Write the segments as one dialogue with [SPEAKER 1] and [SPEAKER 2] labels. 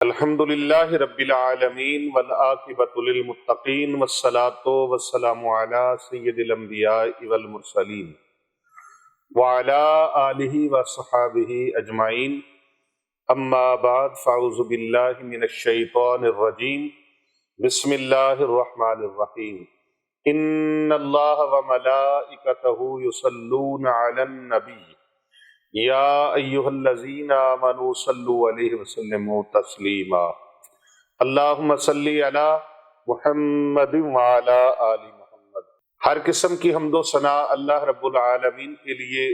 [SPEAKER 1] الحمدللہ رب العالمین والعاقبۃ للمتقین والصلاۃ والسلام علی سید الانبیاء والمرسلین وعلی آلہ وصحابہ اجمعین، اما بعد فاعوذ باللہ من الشیطان الرجیم، بسم اللہ الرحمن الرحیم۔ ان اللہ وملائکتہ یصلون علی النبی یا ایہا الذین آمنوا صلوا علیہ وسلموا تسلیما۔ اللہم صلی علی محمد وعلی آل محمد۔ ہر قسم کی حمد و ثنا اللہ رب العالمین کے لیے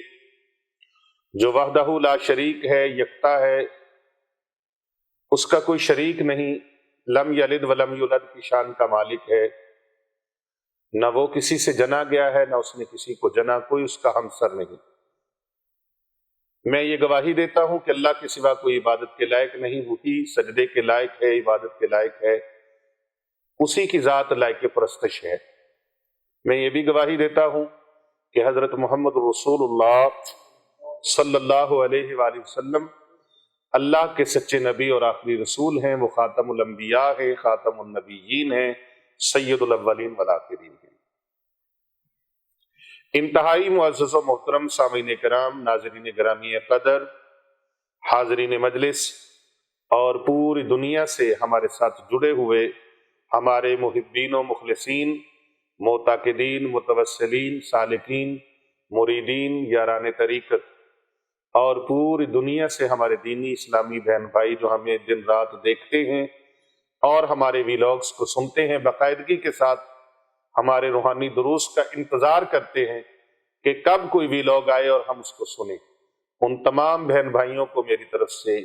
[SPEAKER 1] جو وحدہ لا شریک ہے، یکتا ہے، اس کا کوئی شریک نہیں، لم یلد ولم یولد کی شان کا مالک ہے، نہ وہ کسی سے جنا گیا ہے نہ اس نے کسی کو جنا، کوئی اس کا ہمسر نہیں۔ میں یہ گواہی دیتا ہوں کہ اللہ کے سوا کوئی عبادت کے لائق نہیں، وہی سجدے کے لائق ہے، عبادت کے لائق ہے، اسی کی ذات لائق پرستش ہے۔ میں یہ بھی گواہی دیتا ہوں کہ حضرت محمد رسول اللہ صلی اللہ علیہ وآلہ وسلم اللہ کے سچے نبی اور آخری رسول ہیں، وہ خاتم الانبیاء ہیں، خاتم النبیین ہیں، سید الاولین والآخرین ہیں۔ انتہائی معزز و محترم سامعین کرام، ناظرین گرامی قدر، حاضرین مجلس اور پوری دنیا سے ہمارے ساتھ جڑے ہوئے ہمارے محبین و مخلصین، معتقدین، متوسلین، سالکین، مریدین، یاران طریقت اور پوری دنیا سے ہمارے دینی اسلامی بہن بھائی جو ہمیں دن رات دیکھتے ہیں اور ہمارے ویلاگز کو سنتے ہیں، باقاعدگی کے ساتھ ہمارے روحانی دروس کا انتظار کرتے ہیں کہ کب کوئی ویلاگ آئے اور ہم اس کو سنیں، ان تمام بہن بھائیوں کو میری طرف سے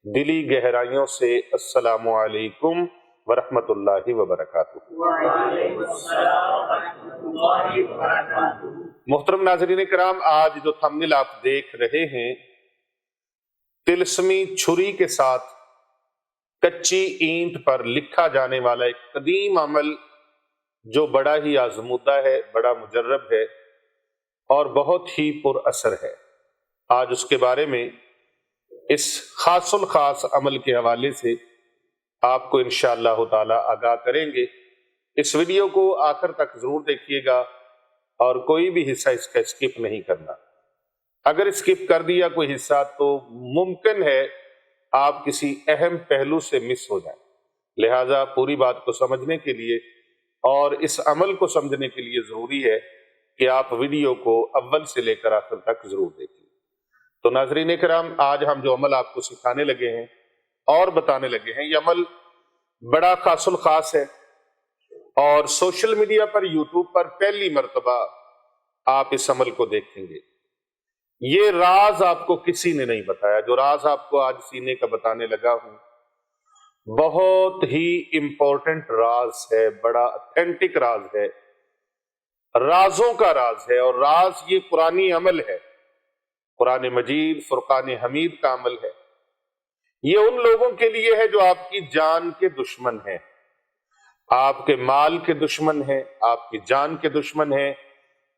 [SPEAKER 1] دلی گہرائیوں سے السلام علیکم ورحمۃ اللہ وبرکاتہ۔ محترم ناظرین کرام، آج جو تھمبنیل آپ دیکھ رہے ہیں، طلسمی چھری کے ساتھ کچی اینٹ پر لکھا جانے والا ایک قدیم عمل جو بڑا ہی آزمودہ ہے، بڑا مجرب ہے اور بہت ہی پر اثر ہے، آج اس کے بارے میں اس خاص الخاص عمل کے حوالے سے آپ کو انشاءاللہ تعالی آگاہ کریں گے۔ اس ویڈیو کو آخر تک ضرور دیکھیے گا اور کوئی بھی حصہ اس کا اسکپ نہیں کرنا۔ اگر اسکپ کر دیا کوئی حصہ تو ممکن ہے آپ کسی اہم پہلو سے مس ہو جائیں، لہٰذا پوری بات کو سمجھنے کے لیے اور اس عمل کو سمجھنے کے لیے ضروری ہے کہ آپ ویڈیو کو اول سے لے کر آخر تک ضرور دیکھیں۔ تو ناظرین کرام، آج ہم جو عمل آپ کو سکھانے لگے ہیں اور بتانے لگے ہیں، یہ عمل بڑا خاص الخاص ہے اور سوشل میڈیا پر، یوٹیوب پر پہلی مرتبہ آپ اس عمل کو دیکھیں گے۔ یہ راز آپ کو کسی نے نہیں بتایا، جو راز آپ کو آج سینے کا بتانے لگا ہوں بہت ہی امپورٹنٹ راز ہے، بڑا اتھینٹک راز ہے، رازوں کا راز ہے، اور راز یہ قرآنی عمل ہے، قرآن مجید فرقان حمید کا عمل ہے۔ یہ ان لوگوں کے لیے ہے جو آپ کی جان کے دشمن ہیں، آپ کے مال کے دشمن ہیں، آپ کی جان کے دشمن ہیں،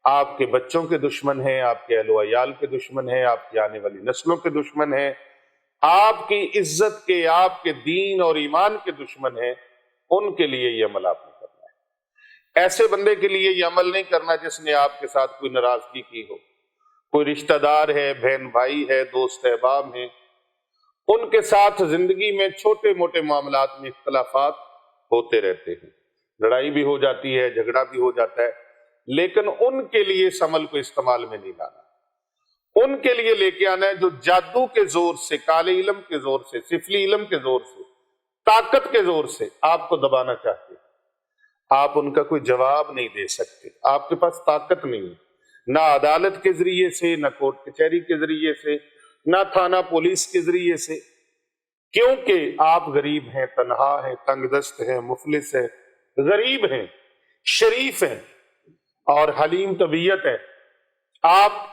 [SPEAKER 1] آپ کے بچوں کے دشمن ہیں، آپ کے اہل و عیال کے دشمن ہیں، آپ کی آنے والی نسلوں کے دشمن ہیں، آپ کی عزت کے، آپ کے دین اور ایمان کے دشمن ہیں۔ ان کے لیے یہ عمل آپ نے کرنا ہے۔ ایسے بندے کے لیے یہ عمل نہیں کرنا جس نے آپ کے ساتھ کوئی ناراضگی کی ہو، کوئی رشتہ دار ہے، بہن بھائی ہے، دوست احباب ہیں، ان کے ساتھ زندگی میں چھوٹے موٹے معاملات میں اختلافات ہوتے رہتے ہیں، لڑائی بھی ہو جاتی ہے، جھگڑا بھی ہو جاتا ہے، لیکن ان کے لیے اس عمل کو استعمال میں نہیں لانا۔ ان کے لیے لے کے آنا ہے جو جادو کے زور سے، کالے علم کے زور سے، سفلی علم کے زور سے، طاقت کے زور سے آپ کو دبانا چاہتے ہیں۔ آپ ان کا کوئی جواب نہیں دے سکتے، آپ کے پاس طاقت نہیں ہے، نہ عدالت کے ذریعے سے، نہ کورٹ کچہری کے ذریعے سے، نہ تھانہ پولیس کے ذریعے سے، کیونکہ آپ غریب ہیں، تنہا ہیں، تنگ دست ہیں، مفلس ہیں، غریب ہیں، شریف ہیں اور حلیم طبیعت ہے۔ آپ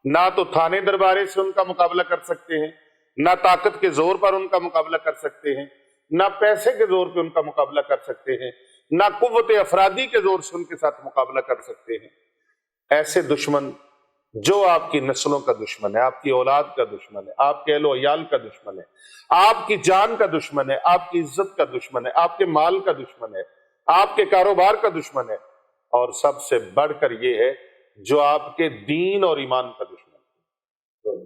[SPEAKER 1] نہ تو تھانے دربارے سے ان کا مقابلہ کر سکتے ہیں، نہ طاقت کے زور پر ان کا مقابلہ کر سکتے ہیں، نہ پیسے کے زور پہ ان کا مقابلہ کر سکتے ہیں، نہ قوت افرادی کے زور سے ان کے ساتھ مقابلہ کر سکتے ہیں۔ ایسے دشمن جو آپ کی نسلوں کا دشمن ہے، آپ کی اولاد کا دشمن ہے، آپ کے اہل و عیال کا دشمن ہے، آپ کی جان کا دشمن ہے، آپ کی عزت کا دشمن ہے، آپ کے مال کا دشمن ہے، آپ کے کاروبار کا دشمن ہے، اور سب سے بڑھ کر یہ ہے جو آپ کے دین اور ایمان کا دشمن ہے۔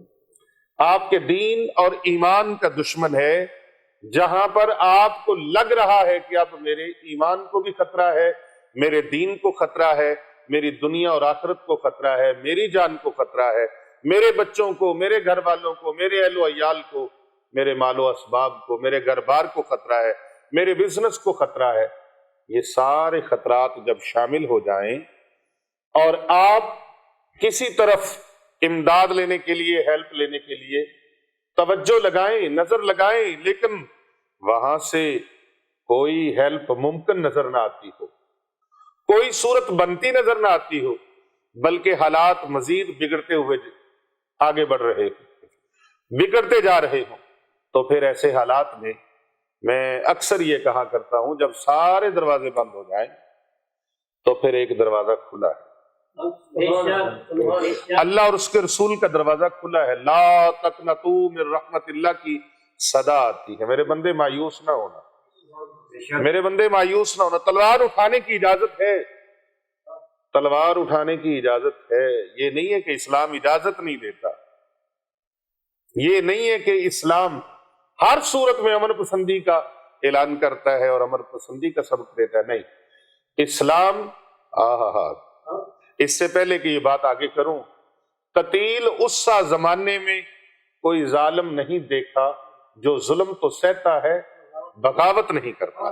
[SPEAKER 1] آپ کے دین اور ایمان کا دشمن ہے، جہاں پر آپ کو لگ رہا ہے کہ اب میرے ایمان کو بھی خطرہ ہے، میرے دین کو خطرہ ہے، میری دنیا اور آخرت کو خطرہ ہے، میری جان کو خطرہ ہے، میرے بچوں کو، میرے گھر والوں کو، میرے اہل و عیال کو، میرے مال و اسباب کو، میرے گھر بار کو خطرہ ہے، میرے بزنس کو خطرہ ہے۔ یہ سارے خطرات جب شامل ہو جائیں اور آپ کسی طرف امداد لینے کے لیے، ہیلپ لینے کے لیے توجہ لگائیں، نظر لگائیں، لیکن وہاں سے کوئی ہیلپ ممکن نظر نہ آتی ہو، کوئی صورت بنتی نظر نہ آتی ہو، بلکہ حالات مزید بگڑتے ہوئے آگے بڑھ رہے ہوں، بگڑتے جا رہے ہوں، تو پھر ایسے حالات میں اکثر یہ کہا کرتا ہوں، جب سارے دروازے بند ہو جائیں تو پھر ایک دروازہ کھلا ہے، اللہ اور اس کے رسول کا دروازہ کھلا ہے۔ لا تقنطوا من رحمت اللہ کی صدا آتی ہے، میرے بندے مایوس نہ ہونا، میرے بندے مایوس نہ ہونا۔ تلوار اٹھانے کی اجازت ہے، تلوار اٹھانے کی اجازت ہے، یہ نہیں ہے کہ اسلام اجازت نہیں دیتا، یہ نہیں ہے کہ اسلام ہر صورت میں امن پسندی کا اعلان کرتا ہے اور امن پسندی کا سبق دیتا ہے، نہیں۔ اسلام اس سے پہلے کہ یہ بات آگے کروں، قتیل اس سا زمانے میں کوئی ظالم نہیں دیکھا جو ظلم تو سہتا ہے، بغاوت نہیں کرتا۔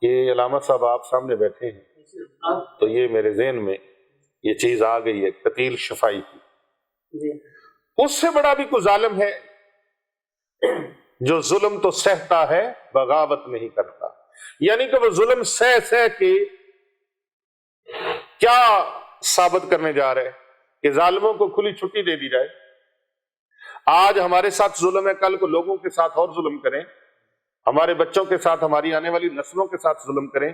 [SPEAKER 1] یہ علامہ صاحب آپ سامنے بیٹھے ہیں تو یہ میرے ذہن میں یہ چیز آ گئی ہے، قتیل شفائی کی۔ اس سے بڑا بھی کوئی ظالم ہے جو ظلم تو سہتا ہے، بغاوت نہیں کرتا، یعنی کہ وہ ظلم سہ کے کیا ثابت کرنے جا رہے کہ ظالموں کو کھلی چھٹی دے دی جائے۔ آج ہمارے ساتھ ظلم ہے، کل کو لوگوں کے ساتھ اور ظلم کریں، ہمارے بچوں کے ساتھ، ہماری آنے والی نسلوں کے ساتھ ظلم کریں،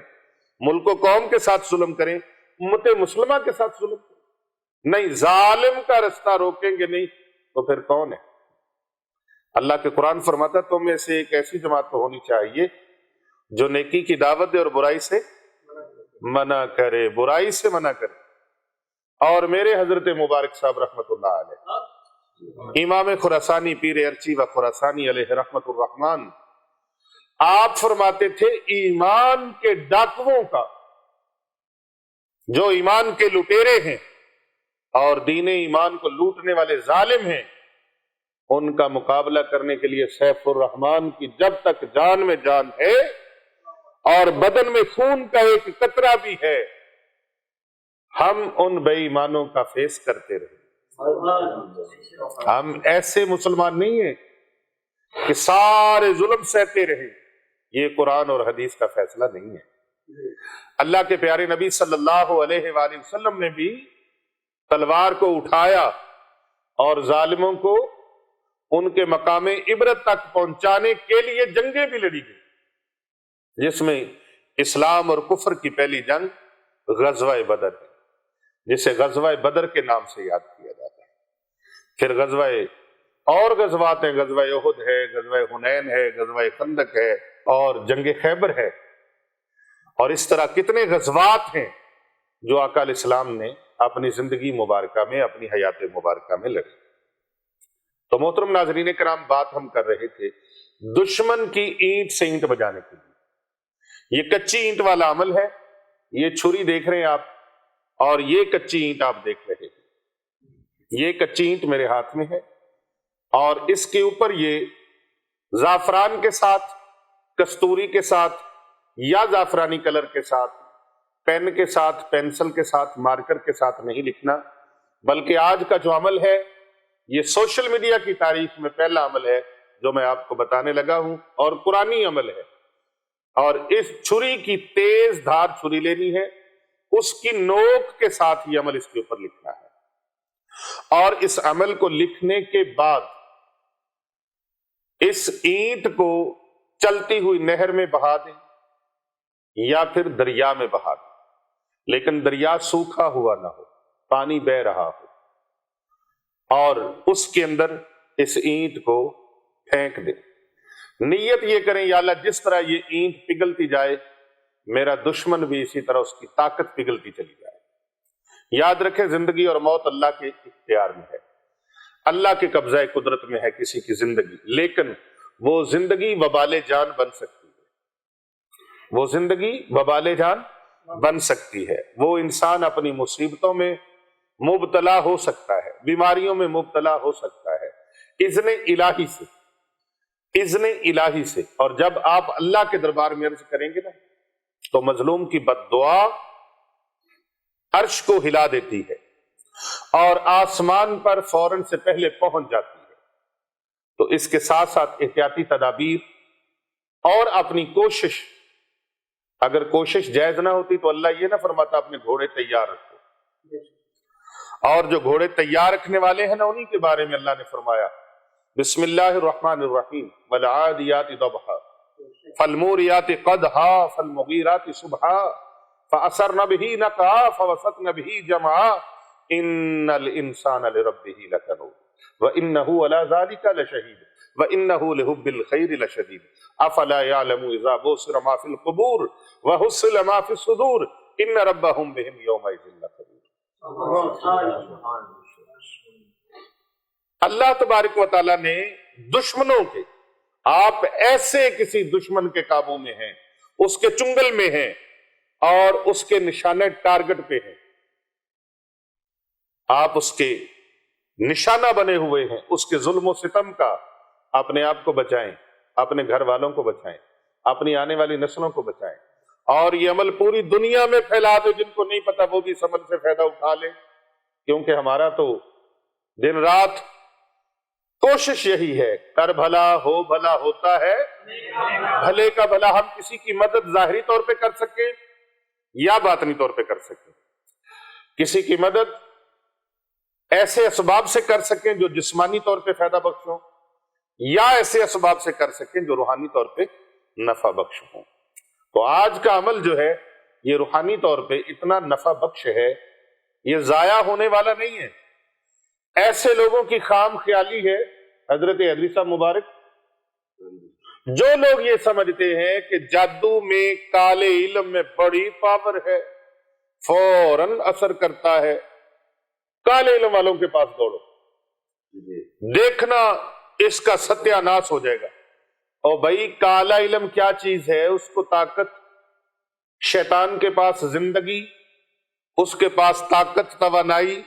[SPEAKER 1] ملک و قوم کے ساتھ ظلم کریں، امت مسلمہ کے ساتھ ظلم کریں۔ نہیں، ظالم کا رستہ روکیں گے نہیں تو پھر کون ہے؟ اللہ کے قرآن فرماتا ہے تم میں سے ایک ایسی جماعت تو ہونی چاہیے جو نیکی کی دعوت دے اور برائی سے منع کرے، برائی سے منع کرے۔ اور میرے حضرت مبارک صاحب رحمت اللہ علیہ، امام خراسانی پیر ارچی و خراسانی علیہ رحمت الرحمن، آپ فرماتے تھے ایمان کے ڈاکوؤں کا، جو ایمان کے لٹیرے ہیں اور دین ایمان کو لوٹنے والے ظالم ہیں، ان کا مقابلہ کرنے کے لیے سیف الرحمان کی جب تک جان میں جان ہے اور بدن میں خون کا ایک قطرہ بھی ہے، ہم ان بے ایمانوں کا فیس کرتے رہے۔ ہم ایسے مسلمان نہیں ہیں کہ سارے ظلم سہتے رہے، یہ قرآن اور حدیث کا فیصلہ نہیں ہے۔ اللہ کے پیارے نبی صلی اللہ علیہ وآلہ وسلم نے بھی تلوار کو اٹھایا اور ظالموں کو ان کے مقام عبرت تک پہنچانے کے لیے جنگیں بھی لڑی گئی، جس میں اسلام اور کفر کی پہلی جنگ غزوہ بدر ہے، جسے غزوہ بدر کے نام سے یاد کیا جاتا ہے۔ پھر غزوہ اور غزوات ہیں، غزوہ احد ہے، غزوہ حنین ہے، غزوہ خندق ہے اور جنگ خیبر ہے، اور اس طرح کتنے غزوات ہیں جو آقا علیہ السلام نے اپنی زندگی مبارکہ میں، اپنی حیات مبارکہ میں لڑی۔ تو محترم ناظرین کرام، بات ہم کر رہے تھے دشمن کی اینٹ سے اینٹ بجانے کے لیے۔ یہ کچی اینٹ والا عمل ہے، یہ چھری دیکھ رہے ہیں آپ، اور یہ کچی اینٹ آپ دیکھ رہے ہیں، یہ کچی اینٹ میرے ہاتھ میں ہے، اور اس کے اوپر یہ زعفران کے ساتھ، کستوری کے ساتھ یا زعفرانی کلر کے ساتھ، پین کے ساتھ، پینسل کے ساتھ، مارکر کے ساتھ نہیں لکھنا، بلکہ آج کا جو عمل ہے یہ سوشل میڈیا کی تاریخ میں پہلا عمل ہے جو میں آپ کو بتانے لگا ہوں، اور قرآنی عمل ہے۔ اور اس چھری کی تیز دھار چھری لینی ہے، اس کی نوک کے ساتھ یہ عمل اس کے اوپر لکھنا ہے، اور اس عمل کو لکھنے کے بعد اس اینٹ کو چلتی ہوئی نہر میں بہا دیں یا پھر دریا میں بہا دیں، لیکن دریا سوکھا ہوا نہ ہو، پانی بہ رہا ہو، اور اس کے اندر اس اینٹ کو پھینک دے۔ نیت یہ کریں یا اللہ جس طرح یہ اینٹ پگھلتی جائے میرا دشمن بھی اسی طرح اس کی طاقت پگھلتی چلی جائے۔ یاد رکھیں زندگی اور موت اللہ کے اختیار میں ہے، اللہ کے قبضہ قدرت میں ہے کسی کی زندگی، لیکن وہ زندگی وبال جان بن سکتی ہے، وہ زندگی وبال جان بن سکتی ہے۔ وہ انسان اپنی مصیبتوں میں مبتلا ہو سکتا ہے، بیماریوں میں مبتلا ہو سکتا ہے، اذن الہی سے، اذن الہی سے۔ اور جب آپ اللہ کے دربار میں عرض کریں گے نا تو مظلوم کی بد دعا عرش کو ہلا دیتی ہے اور آسمان پر فوراً سے پہلے پہنچ جاتی ہے۔ تو اس کے ساتھ ساتھ احتیاطی تدابیر اور اپنی کوشش، اگر کوشش جائز نہ ہوتی تو اللہ یہ نہ فرماتا اپنے گھوڑے تیار رکھو، اور جو گھوڑے تیار رکھنے والے ہیں نا انہی کے بارے میں اللہ نے فرمایا بسم اللہ الرحمن الرحیم والعادیات ضبحا فالموریات قدحا فالمغیرات صبحا فأثرن به نقعا فوسطن به جمعا ان الانسان لربه لکنود وانه على ذلك لشهید وانه لحب الخیر لشدید افلا يعلم اذا بؤثر ما في القبور وحصل ما في الصدور ان ربهم بهم يومئذ لخبیر۔ اللہ تبارک و تعالیٰ نے دشمنوں کے، آپ ایسے کسی دشمن کے قابو میں ہیں، اس کے چنگل میں ہیں اور اس کے نشانے ٹارگٹ پہ ہیں، آپ اس کے نشانہ بنے ہوئے ہیں، اس کے ظلم و ستم کا اپنے آپ کو بچائیں، اپنے گھر والوں کو بچائیں، اپنی آنے والی نسلوں کو بچائیں، اور یہ عمل پوری دنیا میں پھیلا دے، جن کو نہیں پتا وہ بھی اس عمل سے فائدہ اٹھا لے، کیونکہ ہمارا تو دن رات کوشش یہی ہے، کر بھلا ہو بھلا ہوتا ہے، بھلے کا بھلا ہم کسی کی مدد ظاہری طور پہ کر سکیں یا باطنی طور پہ کر سکیں، کسی کی مدد ایسے اسباب سے کر سکیں جو جسمانی طور پہ فائدہ بخش ہوں، یا ایسے اسباب سے کر سکیں جو روحانی طور پہ نفع بخش ہوں۔ تو آج کا عمل جو ہے یہ روحانی طور پہ اتنا نفع بخش ہے، یہ ضائع ہونے والا نہیں ہے۔ ایسے لوگوں کی خام خیالی ہے، حضرت حضری صاحب مبارک، جو لوگ یہ سمجھتے ہیں کہ جادو میں، کالے علم میں بڑی پاور ہے، فوراً اثر کرتا ہے، کالے علم والوں کے پاس دوڑو، دیکھنا اس کا ستیہ ناش ہو جائے گا۔ اور بھائی کالا علم کیا چیز ہے؟ اس کو طاقت، شیطان کے پاس زندگی، اس کے پاس طاقت، توانائی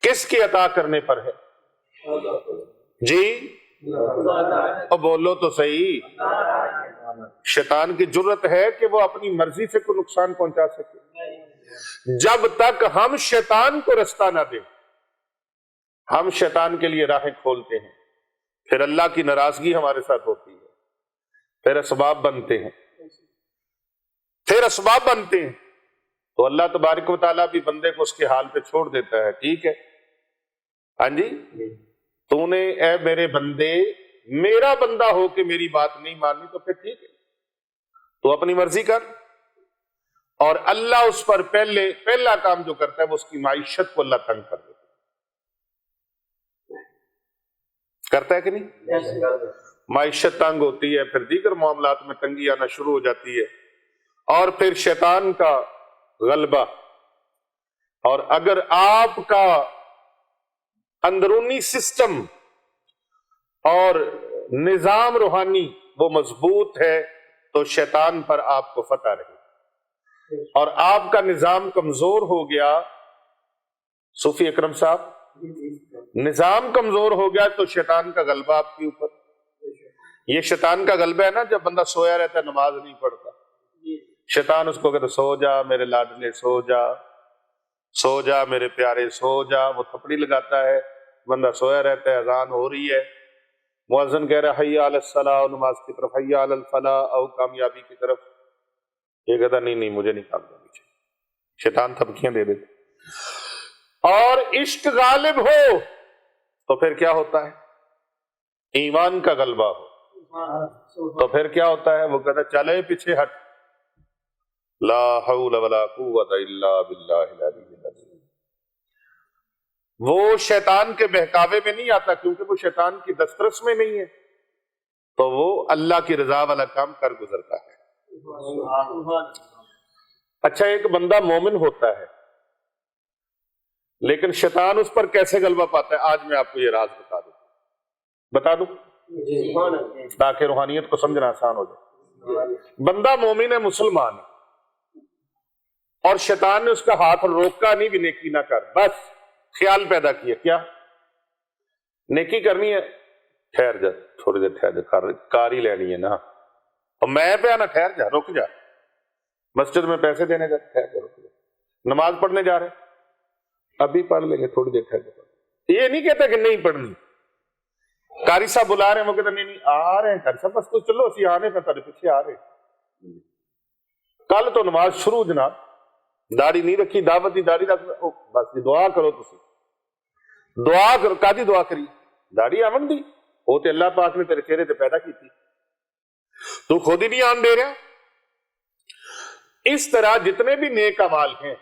[SPEAKER 1] کس کی عطا کرنے پر ہے؟ جی اور بولو تو صحیح، شیطان کی جرت ہے کہ وہ اپنی مرضی سے کوئی نقصان پہنچا سکے۔ جب تک ہم شیطان کو رستہ نہ دیں، ہم شیطان کے لیے راہیں کھولتے ہیں، پھر اللہ کی ناراضگی ہمارے ساتھ ہوتی ہے، پھر اسباب بنتے ہیں، تو اللہ تبارک و تعالیٰ بھی بندے کو اس کے حال پہ چھوڑ دیتا ہے۔ ٹھیک ہے، ہاں جی، تو نے اے میرے بندے، میرا بندہ ہو کے میری بات نہیں مانی تو پھر ٹھیک ہے، تو اپنی مرضی کر۔ اور اللہ اس پر پہلا کام جو کرتا ہے وہ اس کی معیشت کو اللہ تنگ کر دیتا ہے، کرتا ہے کہ نہیں؟ معیشت تنگ ہوتی ہے، پھر دیگر معاملات میں تنگی آنا شروع ہو جاتی ہے، اور پھر شیطان کا غلبہ۔ اور اگر آپ کا اندرونی سسٹم اور نظام روحانی وہ مضبوط ہے تو شیطان پر آپ کو فتح رہے، اور آپ کا نظام کمزور ہو گیا، صوفی اکرم صاحب، نظام کمزور ہو گیا تو شیطان کا غلبہ آپ کے اوپر۔ یہ شیطان کا غلبہ ہے نا، جب بندہ سویا رہتا ہے نماز نہیں پڑھتا، شیطان اس کو کہتا سو جا میرے لاڈلے، سو جا، سو جا میرے پیارے، سو جا، وہ تھپڑی لگاتا ہے، بندہ سویا رہتا ہے، اذان ہو رہی ہے، مؤذن کہہ رہا ہے حی علی الصلاۃ، نماز کی طرف، حی علی الفلاح، او کامیابی کی طرف، یہ کہتا نہیں نہیں مجھے نہیں کامیابی چاہیے، شیطان تھپکیاں دے دیتا۔ اور عشق غالب ہو تو پھر کیا ہوتا ہے؟ ایمان کا غلبہ ہو تو پھر کیا ہوتا ہے؟ وہ کہتا چلے پیچھے ہٹ، لا حول ولا قوت الا باللہ العلی العظیم۔ وہ شیطان کے بہکاوے میں نہیں آتا، کیونکہ وہ شیطان کی دسترس میں نہیں ہے، تو وہ اللہ کی رضا والا کام کر گزرتا ہے۔ اچھا، ایک بندہ مومن ہوتا ہے لیکن شیطان اس پر کیسے غلبہ پاتا ہے؟ آج میں آپ کو یہ راز بتا دوں تاکہ روحانیت کو سمجھنا آسان ہو جائے۔ بندہ مومن ہے، مسلمان ہے، اور شیطان نے اس کا ہاتھ روکا نہیں بھی نیکی نہ کر، بس خیال پیدا کیا کیا نیکی کرنی ہے، ٹھہر جا تھوڑی دیر، ٹھہر جا، کار ہی لینی ہے نا، اور میں پہ آنا، ٹھہر جا، رک جا، مسجد میں پیسے دینے جا، ٹھہر جا، رک جا، نماز پڑھنے جا رہے ابھی پڑھ لیں گے، تھوڑی دیر ٹھہر جا۔ یہ نہیں کہتا کہ نہیں پڑھنی، قاری صاحب بلا رہے ہیں، وہ کہتے نہیں نہیں آ رہے ہیں قاری صاحب، بس تو چلو اسی آنے پہ تھوڑے پیچھے آ رہے ہیں۔ کل تو نماز شروع جناب، داڑھی نہیں رکھی، دعوت دی داڑھی رکھ، بس دعا کرو، تسی دعا کرو، کادی دعا کری، داڑھی آمن دی، وہ تے اللہ پاک نے تیرے چہرے تے پیدا کی تھی، تو خود ہی نہیں آن دے رہا۔ اس طرح جتنے بھی نیک اعمال ہیں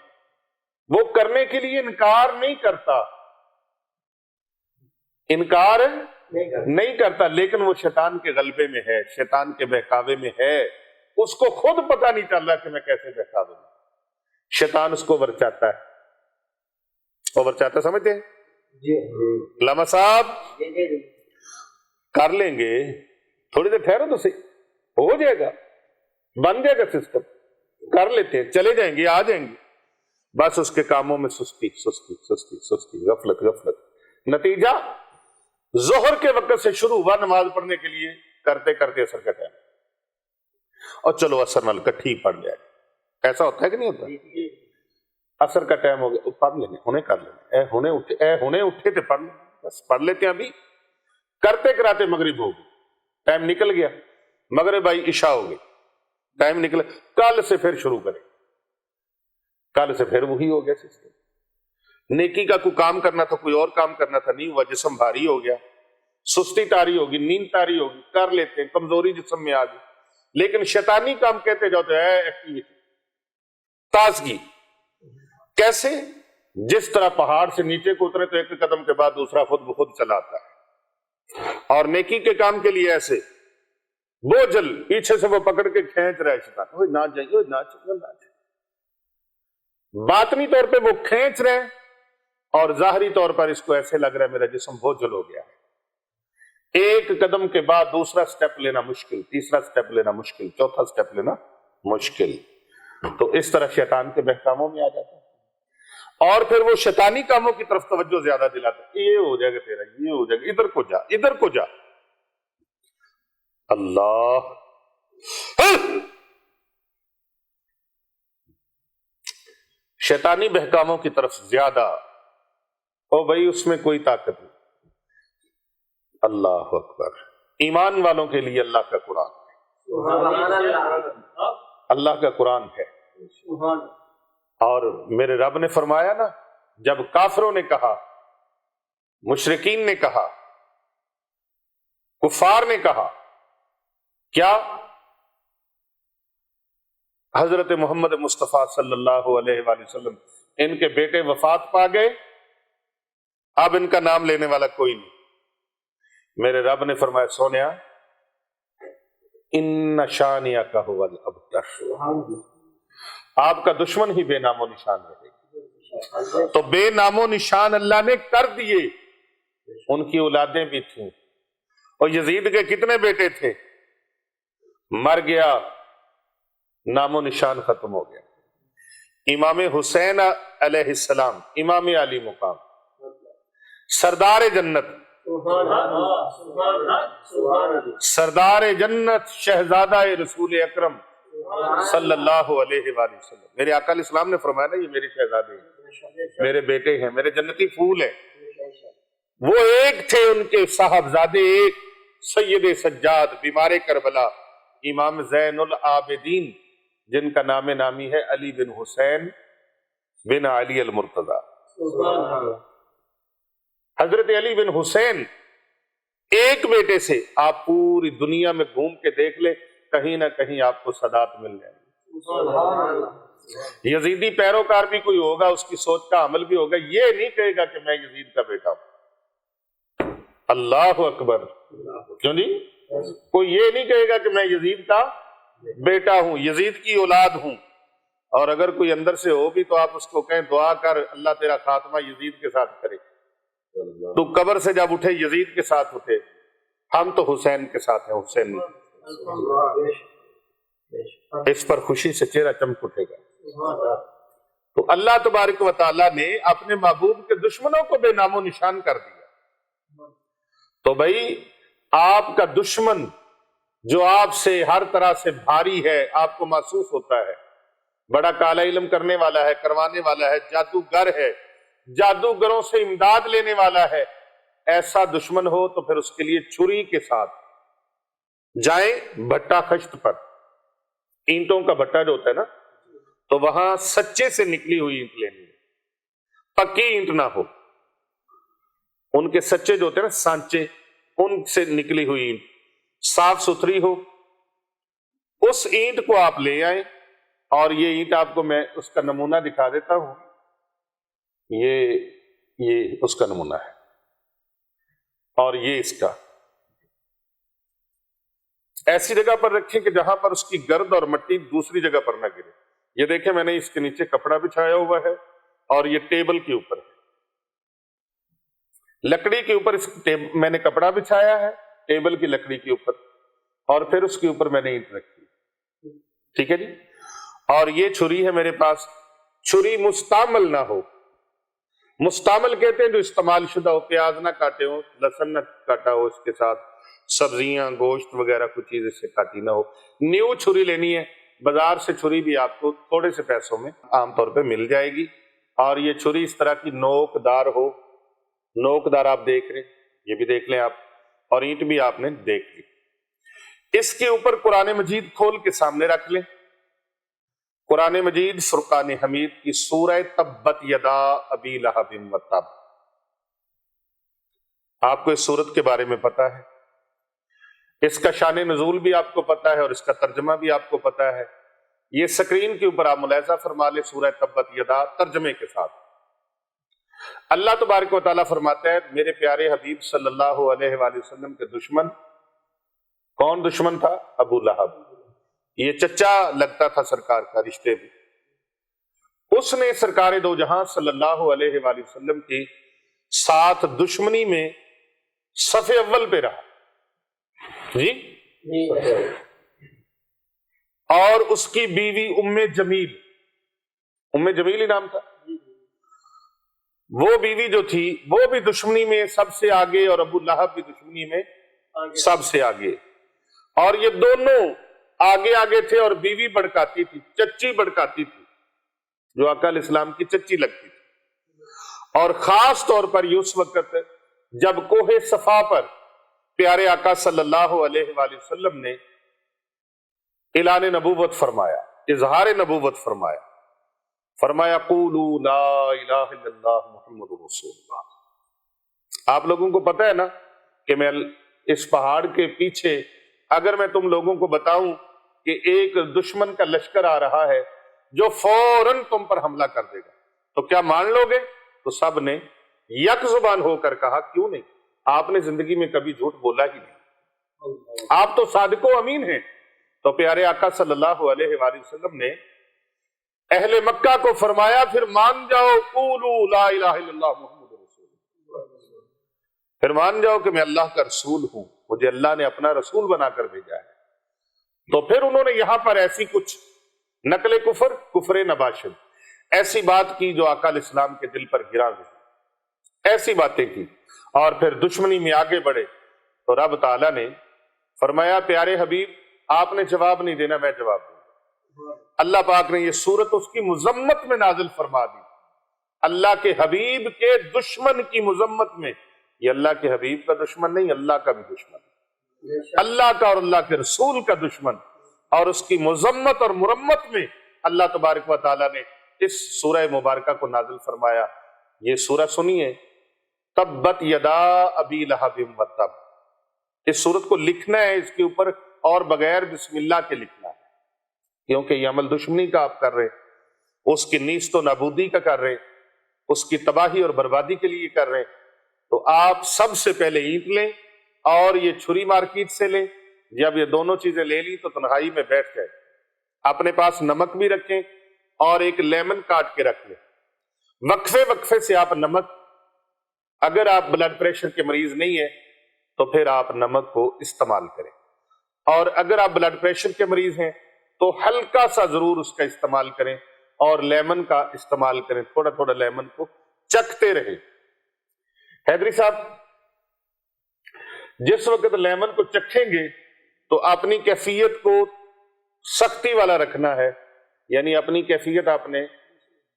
[SPEAKER 1] وہ کرنے کے لیے انکار نہیں کرتا، انکار نہیں کرتا، لیکن وہ شیطان کے غلبے میں ہے، شیطان کے بہکاوے میں ہے، اس کو خود پتہ نہیں چل رہا کہ میں کیسے بہکاوے میں، شیطان اس کو ورچاتا ہے، ورچاتا سمجھتے ہیں؟ علامہ صاحب کر لیں گے، تھوڑی دیر ٹھہرو تو صحیح، ہو جائے گا، بن جائے گا سسٹم، کر لیتے ہیں، چلے جائیں گے، آ جائیں گے، بس اس کے کاموں میں سستی سستی سستی سستی، غفلت غفلت، نتیجہ ظہر کے وقت سے شروع ہوا نماز پڑھنے کے لیے، کرتے کرتے اثر کا ٹائم، اور چلو اثر نال کٹھی پڑھ جائے، ایسا ہوتا ہے کہ نہیں ہوتا؟ اثر کا ٹائم ہو گیا، پڑھ لیں گے، انہیں کر لیں گے، ہونے اٹھے تھے پڑھ لیں گے، بس پڑھ لیتے ہیں، ابھی کرتے کراتے مغرب ہو گئی، ٹائم نکل گیا، مغرب بھائی عشاء ہو گئی، ٹائم نکلا، کل سے پھر شروع کریں، کل سے پھر وہی ہو گیا سسٹم، نیکی کا کوئی کام کرنا تھا، کوئی اور کام کرنا تھا، نہیں ہوا، جسم بھاری ہو گیا، سستی تاری ہوگی، نیند تاری ہوگی، کر لیتے ہیں، کمزوری جسم میں آ گئی، لیکن شیطانی کام کہتے جاؤ تو ہے ایکٹیویٹی، تازگی، کیسے؟ جس طرح پہاڑ سے نیچے کو اترے تو ایک قدم کے بعد دوسرا خود بخود چلا آتا ہے، اور نیکی کے کام کے لیے ایسے بوجھل پیچھے سے وہ پکڑ کے کھینچ رہا ہے شیطان، اوہ نہ جائیے، نہ چلو، نہ جائیے، باطنی طور پہ وہ کھینچ رہے ہیں، اور ظاہری طور پر اس کو ایسے لگ رہا ہے میرا جسم بوجھل ہو گیا ہے، ایک قدم کے بعد دوسرا سٹیپ لینا مشکل، تیسرا سٹیپ لینا مشکل، چوتھا سٹیپ لینا مشکل، تو اس طرح شیطان کے بہکاموں میں آ جاتا ہے، اور پھر وہ شیطانی کاموں کی طرف توجہ زیادہ دلاتا ہے، یہ ہو جائے گا تیرا، یہ ہو جائے گا، ادھر کو جا، ادھر کو جا، اللہ شیطانی بہکاموں کی طرف زیادہ، او بھائی اس میں کوئی طاقت نہیں، اللہ اکبر، ایمان والوں کے لیے اللہ کا قرآن ہے، اللہ کا قرآن ہے، اور میرے رب نے فرمایا نا، جب کافروں نے کہا، مشرکین نے کہا، کفار نے کہا، کیا حضرت محمد مصطفیٰ صلی اللہ علیہ وآلہ وسلم ان کے بیٹے وفات پا گئے، اب ان کا نام لینے والا کوئی نہیں، میرے رب نے فرمایا سونیا ان شانیک هو الابتر، آپ کا دشمن ہی بے نام و نشان رہے گا، تو بے نام و نشان اللہ نے کر دیے، ان کی اولادیں بھی تھیں، اور یزید کے کتنے بیٹے تھے، مر گیا، نام و نشان ختم ہو گیا، امام حسین علیہ السلام، امام علی مقام، سردار جنت، سردار جنت، شہزادہ رسول اکرم صلی اللہ علیہ وآلہ وسلم، میرے آقا علیہ السلام نے فرمایا نا یہ میرے شہزادے ہیں، میرے بیٹے ہیں، میرے جنتی پھول ہیں، وہ ایک تھے ان کے صاحبزادے، ایک سید سجاد، بیمار کربلا، امام زین العابدین، جن کا نام نامی ہے علی بن حسین بن علی المرتضی، حضرت علی بن حسین ایک بیٹے سے آپ پوری دنیا میں گھوم کے دیکھ لے، کہیں نہ کہیں آپ کو سادات مل جائے گی، یزیدی پیروکار بھی کوئی ہوگا، اس کی سوچ کا عمل بھی ہوگا، یہ نہیں کہے گا کہ میں یزید کا بیٹا ہوں۔ اللہ اکبر! کیوں جی؟ کوئی یہ نہیں کہے گا کہ میں یزید کا بیٹا ہوں، یزید کی اولاد ہوں۔ اور اگر کوئی اندر سے ہو بھی تو آپ اس کو کہیں دعا کر اللہ تیرا خاتمہ یزید کے ساتھ کرے۔ تو قبر سے جب اٹھے یزید کے ساتھ اٹھے، ہم تو حسین کے ساتھ ہیں، حسین اس پر خوشی سے چہرہ چمک اٹھے گا۔ تو اللہ تبارک و تعالیٰ نے اپنے محبوب کے دشمنوں کو بے نام و نشان کر دیا۔ تو بھائی آپ کا دشمن جو آپ سے ہر طرح سے بھاری ہے، آپ کو محسوس ہوتا ہے، بڑا کالا علم کرنے والا ہے، کروانے والا ہے، جادوگر ہے، جادوگروں سے امداد لینے والا ہے، ایسا دشمن ہو تو پھر اس کے لیے چھری کے ساتھ جائیں بھٹا خشت پر، اینٹوں کا بھٹا جو ہوتا ہے نا، تو وہاں سچے سے نکلی ہوئی اینٹ لینی ہے، پکی اینٹ نہ ہو، ان کے سچے جو ہوتے ہیں نا سانچے، ان سے نکلی ہوئی اینٹ صاف ستھری ہو، اس اینٹ کو آپ لے آئیں۔ اور یہ اینٹ آپ کو میں اس کا نمونہ دکھا دیتا ہوں، یہ اس کا نمونہ ہے، اور یہ اس کا، ایسی جگہ پر رکھیں کہ جہاں پر اس کی گرد اور مٹی دوسری جگہ پر نہ گرے۔ یہ دیکھیں میں نے اس کے نیچے کپڑا بچھایا ہوا ہے، اور یہ ٹیبل کے اوپر ہے، لکڑی کے اوپر میں نے کپڑا بچھایا ہے، ٹیبل کی لکڑی کے اوپر، اور پھر اس کے اوپر میں نے اینٹ رکھی، ٹھیک ہے جی۔ اور یہ چھری ہے میرے پاس، چھری مستعمل نہ ہو، مستعمل کہتے ہیں جو استعمال شدہ ہو، پیاز نہ کاٹے ہو، لہسن نہ کاٹا ہو، اس کے ساتھ سبزیاں گوشت وغیرہ کوئی چیز اس سے کاٹی نہ ہو، نیو چھری لینی ہے۔ بازار سے چھری بھی آپ کو تھوڑے سے پیسوں میں عام طور پہ مل جائے گی، اور یہ چھری اس طرح کی نوک دار ہو، نوک دار آپ دیکھ رہے ہیں، یہ بھی دیکھ لیں آپ، اور اینٹ بھی آپ نے دیکھ لی۔ اس کے اوپر قرآن مجید کھول کے سامنے رکھ لیں، قرآن مجید فرقان حمید کی سورہ تبت یدا ابی لہب وتب۔ آپ کو اس سورت کے بارے میں پتا ہے، اس کا شان نزول بھی آپ کو پتا ہے، اور اس کا ترجمہ بھی آپ کو پتا ہے۔ یہ سکرین کے اوپر آپ ملاحظہ فرما لیں، سورہ تبت یدا ترجمے کے ساتھ۔ اللہ تبارک و تعالیٰ فرماتا ہے میرے پیارے حبیب صلی اللہ علیہ وآلہ وسلم کے دشمن، کون دشمن تھا؟ ابو لہب، یہ چچا لگتا تھا سرکار کا رشتے میں۔ اس نے سرکار دو جہاں صلی اللہ علیہ وآلہ وسلم کی ساتھ دشمنی میں صف اول پہ رہا جی، اور اس کی بیوی ام جمیل ہی نام تھا، وہ بیوی جو تھی وہ بھی دشمنی میں سب سے آگے، اور ابو لہب بھی دشمنی میں سب سے آگے، اور یہ دونوں آگے تھے، اور بیوی بڑکاتی تھی، چچی بڑکاتی تھی، جو آقا علیہ السلام کی چچی لگتی تھی۔ اور خاص طور پر یہ اس وقت جب کوہ صفا پر پیارے آقا صلی اللہ علیہ وآلہ وسلم نے اعلان نبوت فرمایا، اظہار نبوت فرمایا قولوا لا الہ الا اللہ محمد رسول اللہ۔ آپ لوگوں کو پتہ ہے نا کہ میں اس پہاڑ کے پیچھے اگر میں تم لوگوں کو بتاؤں کہ ایک دشمن کا لشکر آ رہا ہے جو فوراً تم پر حملہ کر دے گا، تو کیا مان لو گے؟ تو سب نے یک زبان ہو کر کہا کیوں نہیں، آپ نے زندگی میں کبھی جھوٹ بولا ہی نہیں، آپ تو صادق و امین ہیں۔ تو پیارے آقا صلی اللہ علیہ وآلہ وسلم نے اہل مکہ کو فرمایا پھر مان جاؤ قولوا لا الہ الا اللہ محمد رسول اللہ، پھر مان جاؤ کہ میں اللہ کا رسول ہوں، مجھے اللہ نے اپنا رسول بنا کر بھیجا ہے۔ تو پھر انہوں نے یہاں پر ایسی کچھ نقل کفر نباشد ایسی بات کی جو آقا علیہ السلام کے دل پر گرا گئی، ایسی باتیں کی، اور پھر دشمنی میں آگے بڑھے۔ تو رب تعالیٰ نے فرمایا پیارے حبیب آپ نے جواب نہیں دینا، میں جواب دوں۔ اللہ پاک نے یہ سورت اس کی مذمت میں نازل فرما دی، اللہ کے حبیب کے دشمن کی مذمت میں۔ یہ اللہ کے حبیب کا دشمن نہیں، اللہ کا بھی دشمن، اللہ کا اور اللہ کے رسول کا دشمن، اور اس کی مذمت اور مرمت میں اللہ تبارک و تعالیٰ نے اس سورہ مبارکہ کو نازل فرمایا۔ یہ سورہ سنیے، تبت یدا ابی لہب وتب۔ اس سورت کو لکھنا ہے، اس کے اوپر اور بغیر بسم اللہ کے لکھنا ہے، کیونکہ یہ عمل دشمنی کا آپ کر رہے، اس کی نیست و نابودی کا کر رہے، اس کی تباہی اور بربادی کے لیے کر رہے، تو آپ سب سے پہلے اینٹ لیں اور یہ چھری مارکیٹ سے لیں۔ جب یہ دونوں چیزیں لے لی تو تنہائی میں بیٹھ جائیں، اپنے پاس نمک بھی رکھیں اور ایک لیمن کاٹ کے رکھ لیں۔ وقفے وقفے سے آپ نمک، اگر آپ بلڈ پریشر کے مریض نہیں ہیں تو پھر آپ نمک کو استعمال کریں، اور اگر آپ بلڈ پریشر کے مریض ہیں تو ہلکا سا ضرور اس کا استعمال کریں اور لیمن کا استعمال کریں، تھوڑا تھوڑا لیمن کو چکھتے رہیں۔ حیدری صاحب، جس وقت لیمن کو چکھیں گے تو اپنی کیفیت کو سختی والا رکھنا ہے، یعنی اپنی کیفیت آپ نے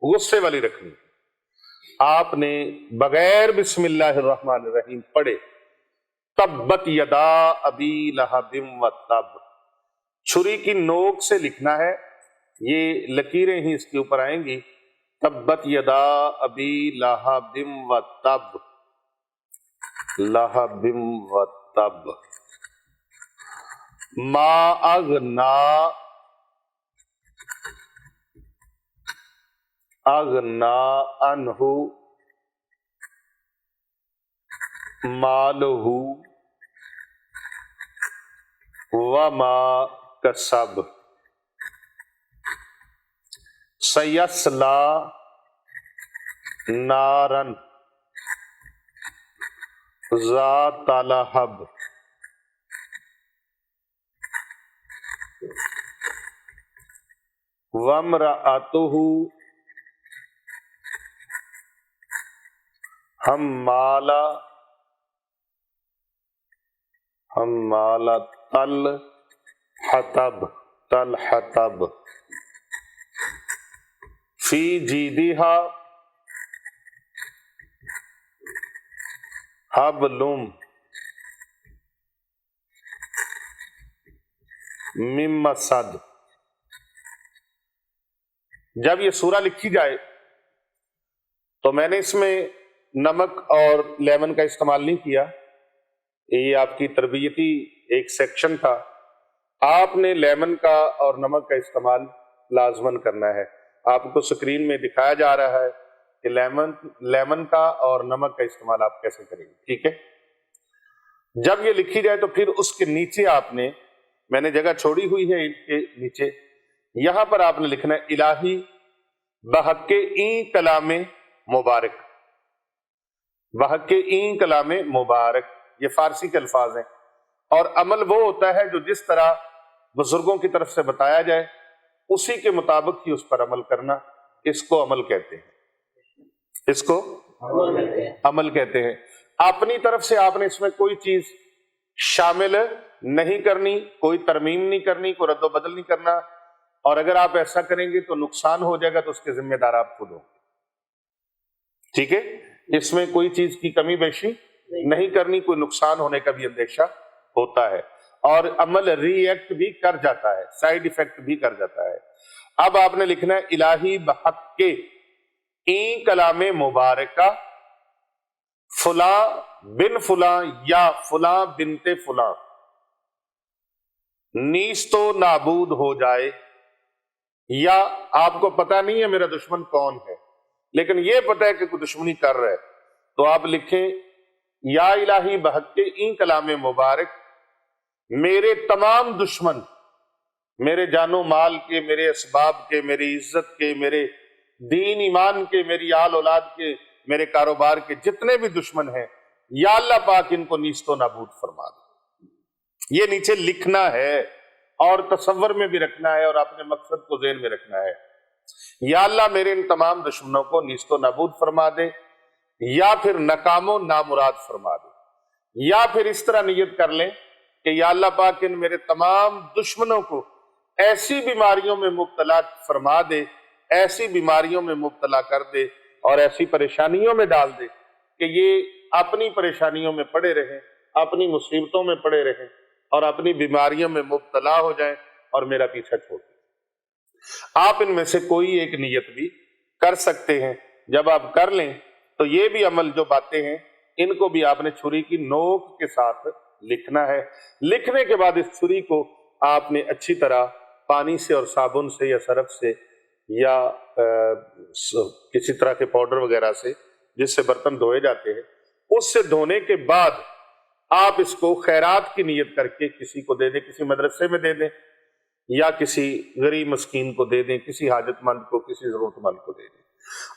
[SPEAKER 1] غصے والی رکھنی ہے۔ آپ نے بغیر بسم اللہ الرحمن الرحیم پڑھے تبت یدا ابی لہب وتب، چھری کی نوک سے لکھنا ہے، یہ لکیریں ہی اس کے اوپر آئیں گی، تبت یدا ابی لہب وتب، لہب وتب، ما اغنا عنہ مالہ وما کسب سیصلی نارا ذات لہب وامرأتہ حمالۃ الحطب فی جیدہا حبل من مسد۔ جب یہ سورہ لکھی جائے تو میں نے اس میں نمک اور لیمن کا استعمال نہیں کیا، یہ آپ کی تربیتی ایک سیکشن تھا۔ آپ نے لیمن کا اور نمک کا استعمال لازماً کرنا ہے۔ آپ کو سکرین میں دکھایا جا رہا ہے کہ لیمن کا اور نمک کا استعمال آپ کیسے کریں گے، ٹھیک ہے؟ جب یہ لکھی جائے تو پھر اس کے نیچے آپ نے، میں نے جگہ چھوڑی ہوئی ہے ان کے نیچے، یہاں پر آپ نے لکھنا ہے الہی بحق این کلام مبارک، بحق این کلام مبارک، یہ فارسی کے الفاظ ہیں، اور عمل وہ ہوتا ہے جو جس طرح بزرگوں کی طرف سے بتایا جائے اسی کے مطابق ہی اس پر عمل کرنا، اس کو عمل کہتے ہیں، اس کو عمل کہتے ہیں۔ اپنی طرف سے آپ نے اس میں کوئی چیز شامل نہیں کرنی، کوئی ترمیم نہیں کرنی، کوئی رد و بدل نہیں کرنا، اور اگر آپ ایسا کریں گے تو نقصان ہو جائے گا، تو اس کے ذمہ دار آپ خود ہوں، ٹھیک ہے؟ اس میں کوئی چیز کی کمی بیشی نہیں کرنی، کوئی نقصان ہونے کا بھی اندیشہ ہوتا ہے، اور عمل ری ایکٹ بھی کر جاتا ہے، سائیڈ ایفیکٹ بھی کر جاتا ہے۔ اب آپ نے لکھنا ہے الہی بحق این کلام مبارکہ فلاں بن فلاں یا فلاں بنت فلاں نیست و نابود ہو جائے، یا آپ کو پتہ نہیں ہے میرا دشمن کون ہے لیکن یہ پتہ ہے کہ کوئی دشمنی کر رہا ہے، تو آپ لکھیں یا الہی بحق این کلام مبارک، میرے تمام دشمن، میرے جان و مال کے، میرے اسباب کے، میری عزت کے، میرے دین ایمان کے، میری آل اولاد کے، میرے کاروبار کے جتنے بھی دشمن ہیں، یا اللہ پاک ان کو نیست و نابود فرما دے۔ یہ نیچے لکھنا ہے اور تصور میں بھی رکھنا ہے اور اپنے مقصد کو ذہن میں رکھنا ہے، یا اللہ میرے ان تمام دشمنوں کو نیست و نابود فرما دے، یا پھر ناکام و نامراد فرما دے، یا پھر اس طرح نیت کر لیں کہ یا اللہ پاک ان میرے تمام دشمنوں کو ایسی بیماریوں میں مبتلا فرما دے، ایسی بیماریوں میں مبتلا کر دے اور ایسی پریشانیوں میں ڈال دے کہ یہ اپنی پریشانیوں میں پڑے رہیں، اپنی مصیبتوں میں پڑے رہیں اور اپنی بیماریوں میں مبتلا ہو جائیں اور میرا پیچھا چھوڑ دیں۔ آپ ان میں سے کوئی ایک نیت بھی کر سکتے ہیں۔ جب آپ کر لیں تو یہ بھی عمل جو باتیں ہیں ان کو بھی آپ نے چھری کی نوک کے ساتھ لکھنا ہے۔ لکھنے کے بعد اس چھری کو آپ نے اچھی طرح پانی سے اور صابن سے یا سرف سے یا کسی طرح کے پاؤڈر وغیرہ سے جس سے برتن دھوئے جاتے ہیں، اس سے دھونے کے بعد آپ اس کو خیرات کی نیت کر کے کسی کو دے دیں، کسی مدرسے میں دے دیں یا کسی غریب مسکین کو دے دیں، کسی حاجت مند کو، کسی ضرورت مند کو دے دیں،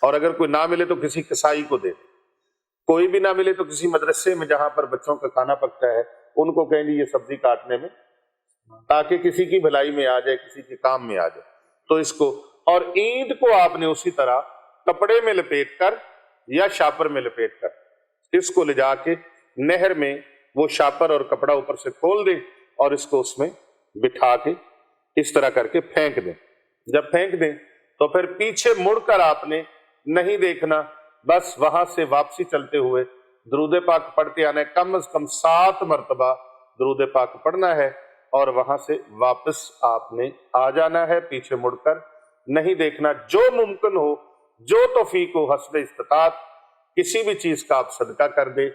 [SPEAKER 1] اور اگر کوئی نہ ملے تو کسی کسائی کو دے دیں، کوئی بھی نہ ملے تو کسی مدرسے میں جہاں پر بچوں کا کھانا پکتا ہے ان کو کہیں گے یہ سبزی کاٹنے میں، تاکہ کسی کی بھلائی میں آ جائے، کسی کے کام میں آ جائے۔ تو اس کو، اور اینٹ کو آپ نے اسی طرح کپڑے میں لپیٹ کر یا شاپر میں لپیٹ کر اس کو لے جا کے نہر میں وہ شاپر اور کپڑا اوپر سے کھول دیں اور اس کو اس میں بٹھا کے اس طرح کر کے پھینک دیں۔ جب پھینک دیں تو پھر پیچھے مڑ کر آپ نے نہیں دیکھنا، بس وہاں سے واپسی چلتے ہوئے درود پاک پڑھتے آنا ہے، کم از کم 7 مرتبہ درود پاک پڑھنا ہے، اور وہاں سے واپس آپ نے آ جانا ہے، پیچھے مڑ کر نہیں دیکھنا۔ جو ممکن ہو، جو توفیق ہو، حسب استطاعت کسی بھی چیز کا آپ صدقہ کر دے،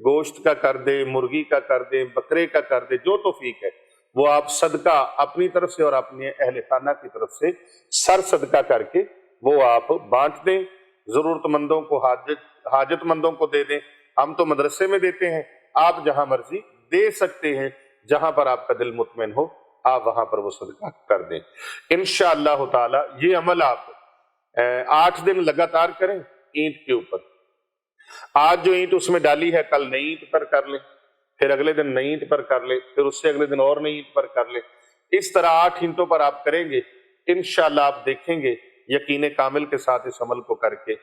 [SPEAKER 1] گوشت کا کر دے، مرغی کا کر دے، بکرے کا کر دے، جو توفیق ہے وہ آپ صدقہ اپنی طرف سے اور اپنے اہل خانہ کی طرف سے سر صدقہ کر کے وہ آپ بانٹ دیں، ضرورت مندوں کو، حاجت مندوں کو دے دیں۔ ہم تو مدرسے میں دیتے ہیں، آپ جہاں مرضی دے سکتے ہیں، جہاں پر آپ کا دل مطمئن ہو آپ وہاں پر وہ صدقہ کر دیں۔ انشاءاللہ تعالی یہ عمل آپ 8 دن لگاتار کریں اینٹ کے اوپر۔ آج جو اینٹ اس میں ڈالی ہے کل نئی اینٹ پر کر لیں، پھر اگلے دن نئی اینٹ پر کر لیں، پھر اس سے اگلے دن اور نئی اینٹ پر کر لیں۔ اس طرح 8 اینٹوں پر آپ کریں گے، انشاءاللہ آپ دیکھیں گے یقین کامل کے ساتھ اس عمل کو کر کے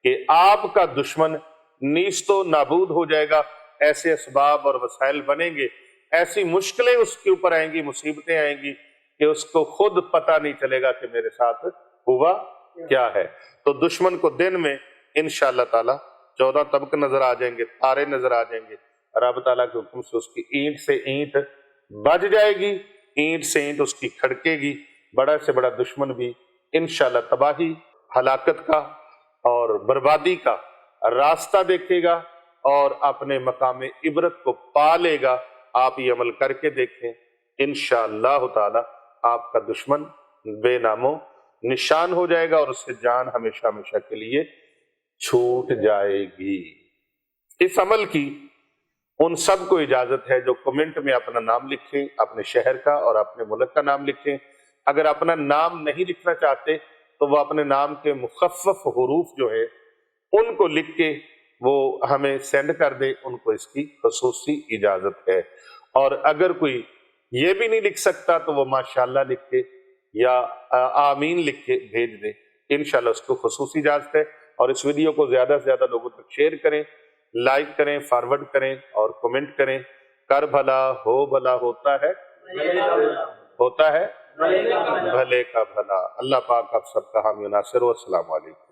[SPEAKER 1] کہ آپ کا دشمن نیست و نابود ہو جائے گا۔ ایسے اسباب اور وسائل بنیں گے، ایسی مشکلیں اس کے اوپر آئیں گی، مصیبتیں آئیں گی کہ اس کو خود پتہ نہیں چلے گا کہ میرے ساتھ ہوا کیا ہے۔ تو دشمن کو دن میں انشاءاللہ تعالی 14 طبق نظر آ جائیں گے، تارے نظر آ جائیں گے، رب تعالیٰ کے حکم سے اس کی اینٹ سے اینٹ بج جائے گی، اینٹ سے اینٹ اس کی کھڑکے گی، بڑا سے بڑا دشمن بھی انشاءاللہ تباہی، ہلاکت کا اور بربادی کا راستہ دیکھے گا اور اپنے مقام عبرت کو پا لے گا۔ آپ یہ عمل کر کے دیکھیں، انشاءاللہ تعالی آپ کا دشمن بے نامو نشان ہو جائے گا اور اس سے جان ہمیشہ ہمیشہ کے لیے چھوٹ جائے گی۔ اس عمل کی ان سب کو اجازت ہے جو کمنٹ میں اپنا نام لکھیں، اپنے شہر کا اور اپنے ملک کا نام لکھیں۔ اگر اپنا نام نہیں لکھنا چاہتے تو وہ اپنے نام کے مخفف حروف جو ہے ان کو لکھ کے وہ ہمیں سینڈ کر دے، ان کو اس کی خصوصی اجازت ہے۔ اور اگر کوئی یہ بھی نہیں لکھ سکتا تو وہ ماشاءاللہ لکھ کے یا آمین لکھ کے بھیج دے، انشاءاللہ اس کو خصوصی اجازت ہے۔ اور اس ویڈیو کو زیادہ سے زیادہ لوگوں تک شیئر کریں، لائک کریں، فارورڈ کریں اور کمنٹ کریں۔ کر بھلا ہو بھلا ہوتا ہے بھلے کا بھلا۔ اللہ پاک آپ سب کا حامی و ناصر ہو۔ السلام علیکم۔